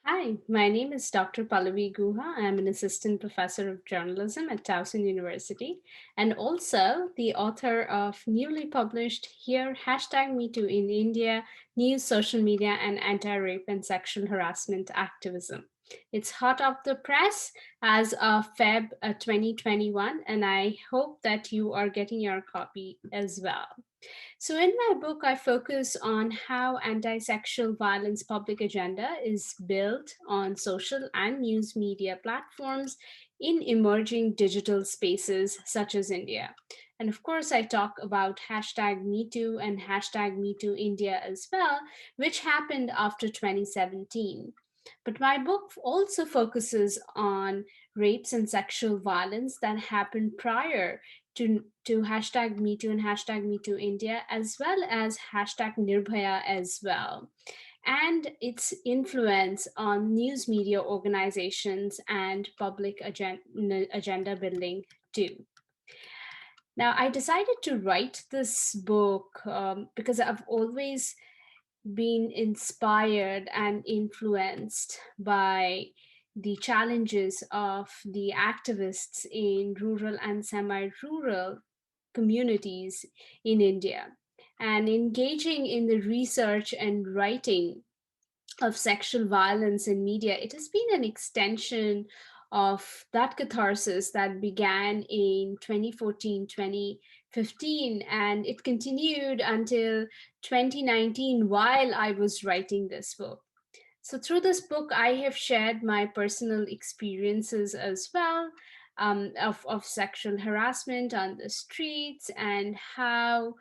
Hi, my name is Dr. Pallavi Guha. I am an assistant professor of journalism at Towson University and also the author of newly published Here #MeToo in India, News, Social Media, and Anti-Rape and Sexual Harassment Activism. It's hot off the press as of Feb 2021, and I hope that you are getting your copy as well. So, in my book, I focus on how anti sexual violence public agenda is built on social and news media platforms in emerging digital spaces such as India. And of course, I talk about #MeToo and #MeToo India as well, which happened after 2017. But my book also focuses on rapes and sexual violence that happened prior to #MeToo and #MeToo India, as well as #Nirbhaya as well, and its influence on news media organizations and public agenda building too. Now, I decided to write this book because I've always been inspired and influenced by the challenges of the activists in rural and semi rural communities in India. And engaging in the research and writing of sexual violence in media, it has been an extension of that catharsis that began in 2014, 2015, and it continued until 2019 while I was writing this book. So, through this book, I have shared my personal experiences as well, of sexual harassment on the streets and how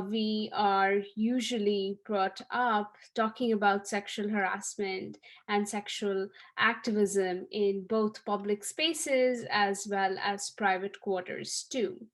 we are usually brought up talking about sexual harassment and sexual activism in both public spaces as well as private quarters, too.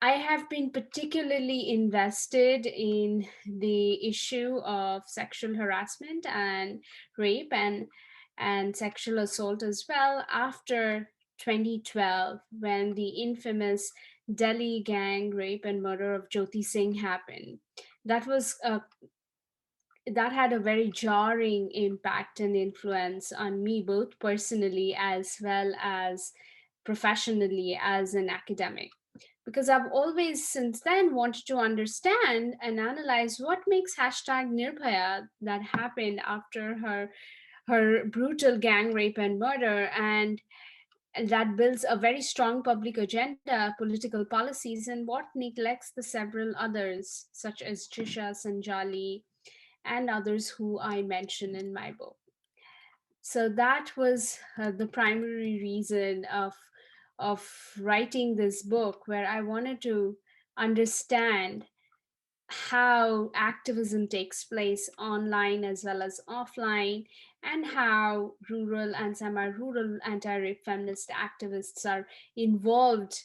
I have been particularly invested in the issue of sexual harassment and rape and sexual assault as well after 2012 when the infamous Delhi gang rape and murder of Jyoti Singh happened. That was that had a very jarring impact and influence on me both personally as well as professionally as an academic, because I've always since then wanted to understand and analyze what makes #Nirbhaya that happened after her brutal gang rape and murder, and that builds a very strong public agenda, political policies, and what neglects the several others, such as Trisha Sanjali and others who I mention in my book. So that was the primary reason of writing this book, where I wanted to understand how activism takes place online as well as offline, and how rural and semi-rural anti-rape feminist activists are involved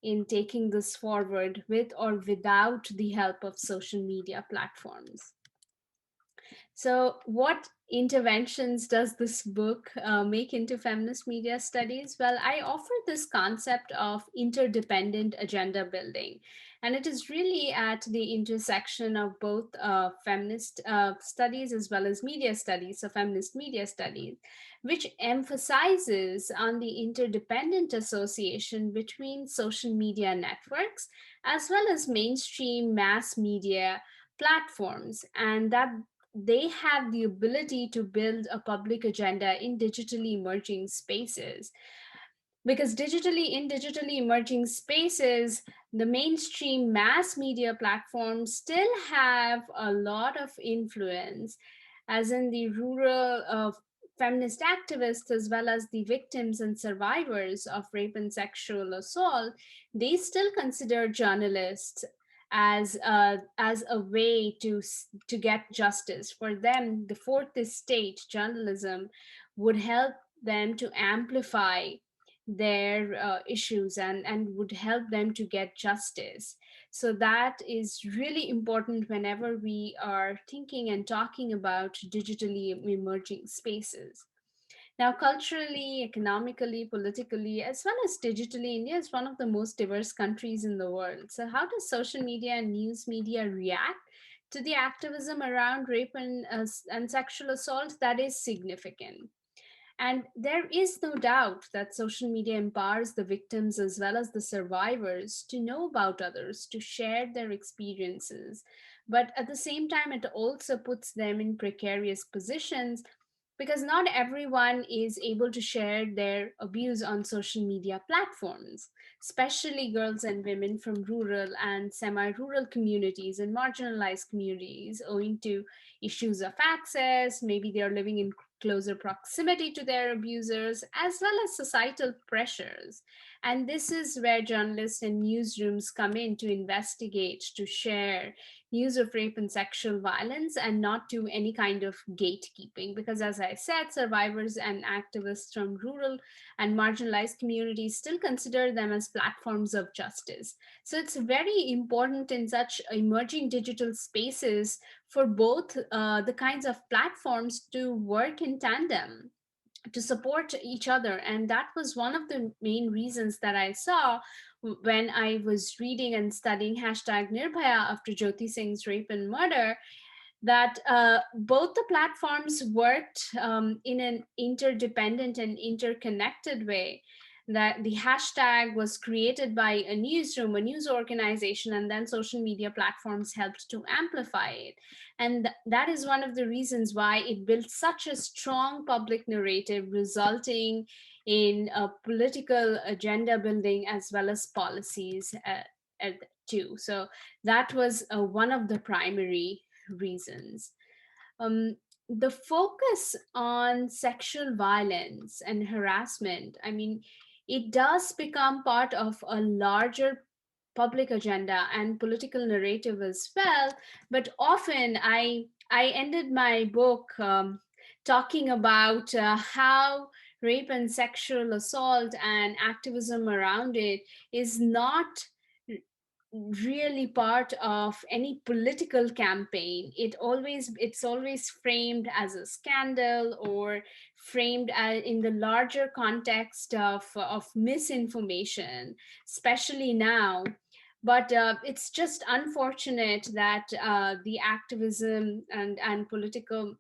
in taking this forward with or without the help of social media platforms. So, what interventions does this book make into feminist media studies? Well, I offer this concept of interdependent agenda building, and it is really at the intersection of both feminist studies as well as media studies, so feminist media studies, which emphasizes on the interdependent association between social media networks as well as mainstream mass media platforms, and that they have the ability to build a public agenda in digitally emerging spaces, because digitally emerging spaces, the mainstream mass media platforms still have a lot of influence, as in the rural feminist activists as well as the victims and survivors of rape and sexual assault. They still consider journalists as a way to get justice for them. The fourth estate journalism would help them to amplify their issues and would help them to get justice. So that is really important whenever we are thinking and talking about digitally emerging spaces. Now, culturally, economically, politically, as well as digitally, India is one of the most diverse countries in the world. So, how does social media and news media react to the activism around rape and sexual assault, that is significant. And there is no doubt that social media empowers the victims as well as the survivors to know about others, to share their experiences. But at the same time, it also puts them in precarious positions because not everyone is able to share their abuse on social media platforms, especially girls and women from rural and semi rural communities and marginalized communities, owing to issues of access. Maybe they are living in closer proximity to their abusers, as well as societal pressures. And this is where journalists and newsrooms come in to investigate, to share news of rape and sexual violence, and not do any kind of gatekeeping. Because, as I said, survivors and activists from rural and marginalized communities still consider them as platforms of justice. So, it's very important in such emerging digital spaces for both the kinds of platforms to work in tandem to support each other. And that was one of the main reasons that I saw when I was reading and studying hashtag Nirbhaya after Jyoti Singh's rape and murder, that both the platforms worked in an interdependent and interconnected way. That the hashtag was created by a newsroom, a news organization, and then social media platforms helped to amplify it. And that is one of the reasons why it built such a strong public narrative, resulting in a political agenda building as well as policies too. So that was one of the primary reasons. Um, the focus on sexual violence and harassment, I mean, it does become part of a larger public agenda and political narrative as well. But often I ended my book talking about how rape and sexual assault and activism around it is not really part of any political campaign. It's always framed as a scandal, or framed in the larger context of misinformation, especially now. But it's just unfortunate that the activism and political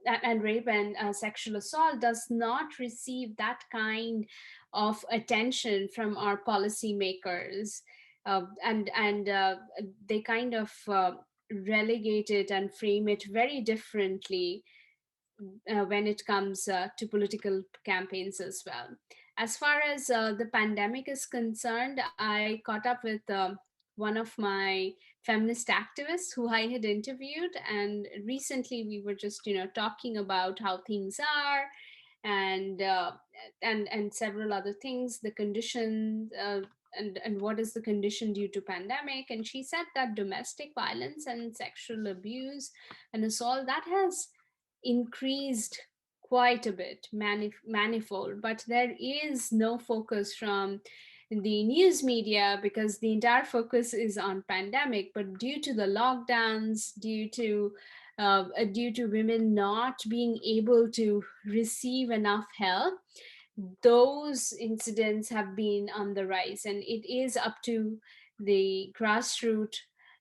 and rape and sexual assault does not receive that kind of attention from our policymakers, and they kind of relegate it and frame it very differently when it comes to political campaigns as well. As far as the pandemic is concerned, I caught up with one of my feminist activists who I had interviewed, and recently we were just talking about how things are, and and several other things, the condition. And what is the condition due to pandemic, and she said that domestic violence and sexual abuse and assault, that has increased quite a bit, manifold, but there is no focus from the news media because the entire focus is on pandemic. But due to the lockdowns, due to women not being able to receive enough help, those incidents have been on the rise, and it is up to the grassroots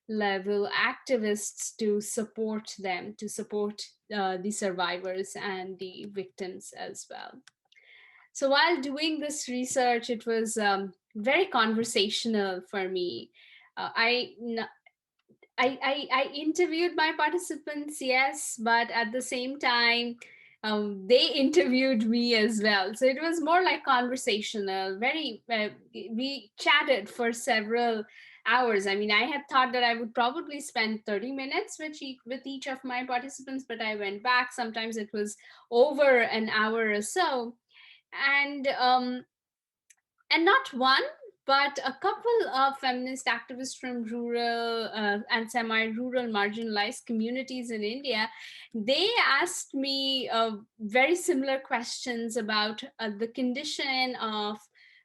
level activists to support them, to support the survivors and the victims as well. So while doing this research, it was very conversational for me. I interviewed my participants, yes, but at the same time, they interviewed me as well. So it was more like conversational. We chatted for several hours. I mean, I had thought that I would probably spend 30 minutes with each of my participants, but I went back. Sometimes it was over an hour or so, and not one, but a couple of feminist activists from rural and semi-rural marginalized communities in India, they asked me very similar questions about the condition of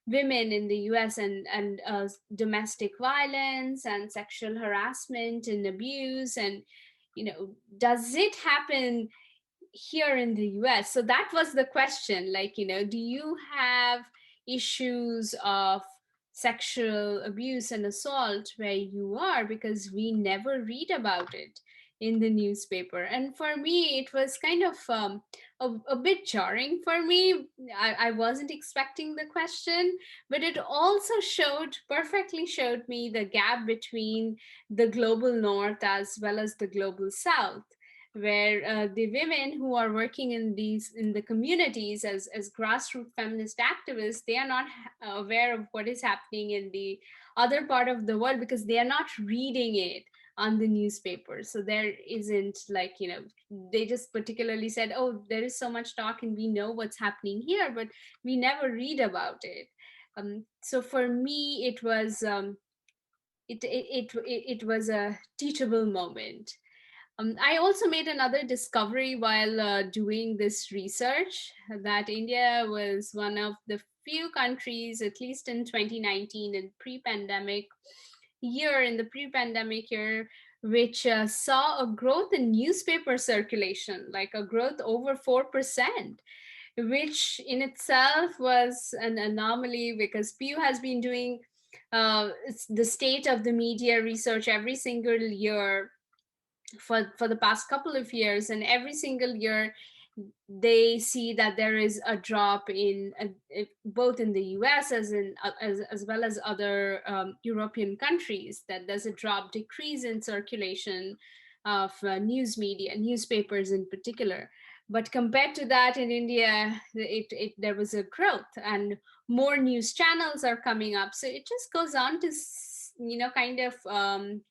women in the US, and domestic violence and sexual harassment and abuse, and does it happen here in the US? So that was the question, like, do you have issues of sexual abuse and assault where you are, because we never read about it in the newspaper. And for me, it was kind of a bit jarring for me. I wasn't expecting the question, but it also perfectly showed me the gap between the global north as well as the global south, where the women who are working in the communities as grassroots feminist activists, they are not aware of what is happening in the other part of the world, because they are not reading it on the newspaper. So there isn't, like, they just particularly said, oh, there is so much talk and we know what's happening here, but we never read about it. So for me, it was a teachable moment. I also made another discovery while doing this research, that India was one of the few countries, at least in 2019, in the pre-pandemic year, which saw a growth in newspaper circulation, like a growth over 4%, which in itself was an anomaly, because PU has been doing the state of the media research every single year for the past couple of years, and every single year they see that there is a drop in both in the US as well as other European countries, that there's a decrease in circulation of newspapers in particular. But compared to that, in India, there was a growth, and more news channels are coming up. So it just goes on to kind of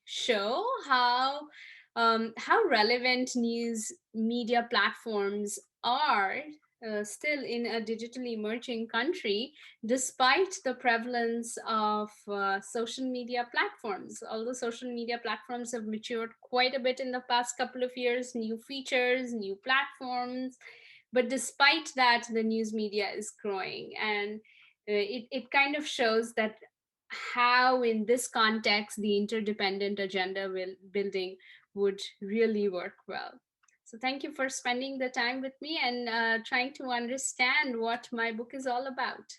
show how relevant news media platforms are still in a digitally emerging country, despite the prevalence of social media platforms. Although social media platforms have matured quite a bit in the past couple of years, new features, new platforms, but despite that, the news media is growing. And it kind of shows that how, in this context, the interdependent agenda building would really work well. So, thank you for spending the time with me and trying to understand what my book is all about.